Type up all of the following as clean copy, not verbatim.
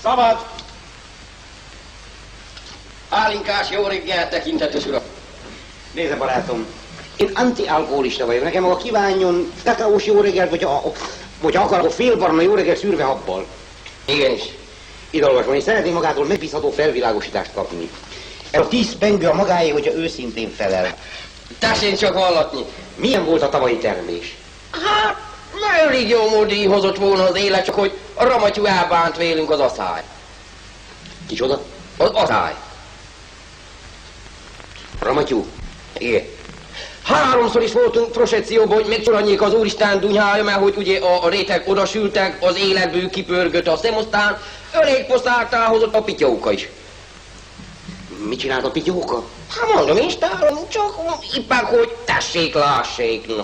Szabad! Pálinkás, jó reggel, tekintetes uram! Nézze, barátom, én antialkoholista vagyok. Nekem a kívánjon kakaós jó reggelt, vagy akarok a félbarna jó reggelt szűrve habbal. Igenis. Ide olvasom, én szeretném magától megbízható felvilágosítást kapni. Ez a 10 pengő a magáé, hogyha őszintén felel. Tessék csak vallatni. Milyen volt a tavalyi termés? Hát, elég jó módi hozott volna az élet, csak hogy a ramatyú elbánt vélünk az aszály. Kicsoda? Az aszály. Ramatyú? Igen. 3-szor is voltunk proseccióban, hogy megcsoranyék az Úristen dunyája, mert hogy ugye a réteg odasültek, az életből kipörgött a szem, aztán elég posztáltál hozott a pityóka is. Mit csinált a pityóka? Hát mondom, installom, csak éppen, hogy tessék, lássék. No.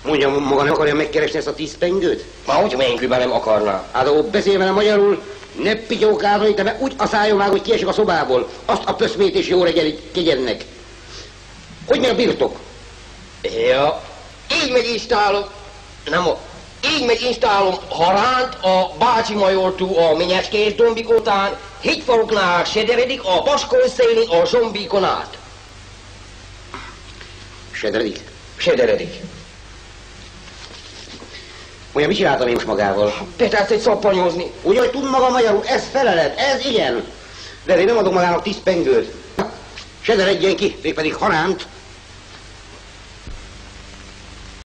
Mondja, maga nem akarja megkeresni ezt a 10 pengőt? Már hogy menjükben nem akarná. Hát ó, beszélj vele magyarul, ne pityókálva itt, mert úgy aszálljon már, hogy kiesik a szobából. Azt a pöszmét és jó reggelit kegyednek. Hogy mi a birtok? Ja, így megy installom. Nem, így megy installom Haránt, a Bácsi Majortól a Menyecskés dombik után, Hegyfaroknál sederedik, a Baskol szélén a zsombikon át. Sederedik? Sederedik. Mondja, mit csináltam én most magával? Petársz egy szappanyozni. Úgy, hogy tud maga magyarul, ez felelet, ez igen. De én nem adok magának 10 pengőt. Sederedjen ki, mégpedig Haránt,